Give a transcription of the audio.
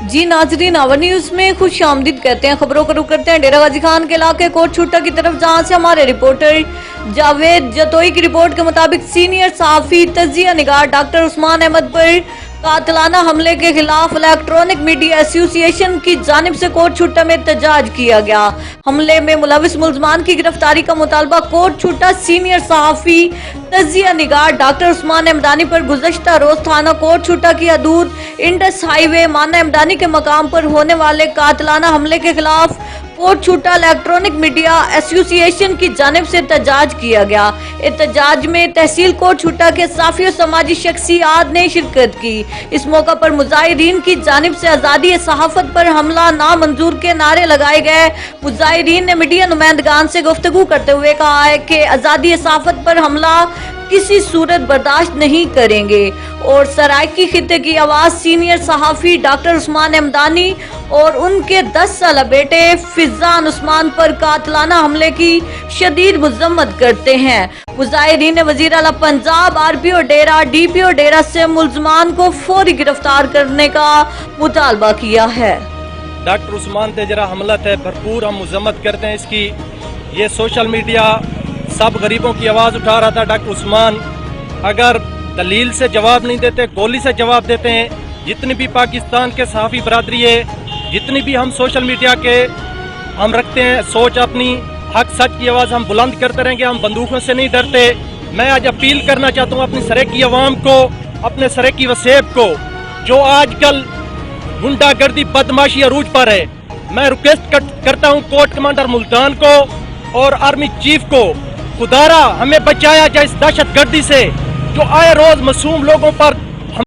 जी नाजरीन, our news में खुश आमदीद कहते हैं। खबरों को रुख करते हैं डेरा गाजी खान के इलाके कोट छुट्टा की तरफ, जहां से हमारे रिपोर्टर जावेद जतोई की रिपोर्ट के मुताबिक सीनियर सहाफी तजिया निगार डॉक्टर उस्मान अहमद पर कातिलाना हमले के खिलाफ इलेक्ट्रॉनिक मीडिया एसोसिएशन की जानिब से कोट छुट्टा में एहतजाज किया गया। हमले में मुलविस मुल्ज़मान की गिरफ्तारी का मुतालबा कोट छुट्टा सीनियर सहाफी तजिया निगार डॉक्टर उस्मान अहमदानी पर गुज़श्ता रोज थाना कोट छुट्टा की हदूद इंडस हाईवे माना अहमदानी के मकाम पर होने वाले कातिलाना हमले के खिलाफ कोट छुट्टा इलेक्ट्रॉनिक मीडिया एसोसिएशन की जानिब से एहतजाज किया गया। एहतजाज में तहसील कोट छुट्टा के साफी और समाजी शख्सियात ने शिरकत की। इस मौका पर मुजाहिरीन की जानिब से आज़ादी सहाफत पर हमला नामंजूर के नारे लगाए गए। मुजाहिरीन ने मीडिया नुमाइंदगान से गुफ्तगू करते हुए कहा है कि आज़ादी सहाफत पर हमला किसी सूरत बर्दाश्त नहीं करेंगे और सराइकी खित्ते की आवाज़ सीनियर सहाफ़ी डॉक्टर उस्मान अहमदानी और उनके 10 साल बेटे फिजान उस्मान पर कातिलाना हमले की शदीद मज़म्मत करते हैं। मुजाहिरीन ने वज़ीर आला पंजाब, RPO डेरा, DPO डेरा से मुल्ज़मान को फौरी गिरफ्तार करने का मुतालबा किया है। डॉक्टर उस्मान पे जरा हमला है, भरपूर हम मज़म्मत करते हैं इसकी। ये सोशल मीडिया सब गरीबों की आवाज़ उठा रहा था। डॉक्टर उस्मान अगर दलील से जवाब नहीं देते, गोली से जवाब देते हैं। जितनी भी पाकिस्तान के सहाफ़ी बरादरी है, जितनी भी हम सोशल मीडिया के हम रखते हैं सोच, अपनी हक सच की आवाज़ हम बुलंद करते रहेंगे। हम बंदूकों से नहीं डरते। मैं आज अपील करना चाहता हूँ अपनी सरेकी अवाम को, अपने सरेकी वसेब को, जो आजकल गुंडागर्दी बदमाशी अरूज पर है। मैं रिक्वेस्ट करता हूँ कोर्ट कमांडर मुल्तान को और आर्मी चीफ को, खुदारा हमें बचाया जाए इस दहशत गर्दी से जो आए रोज मासूम लोगों पर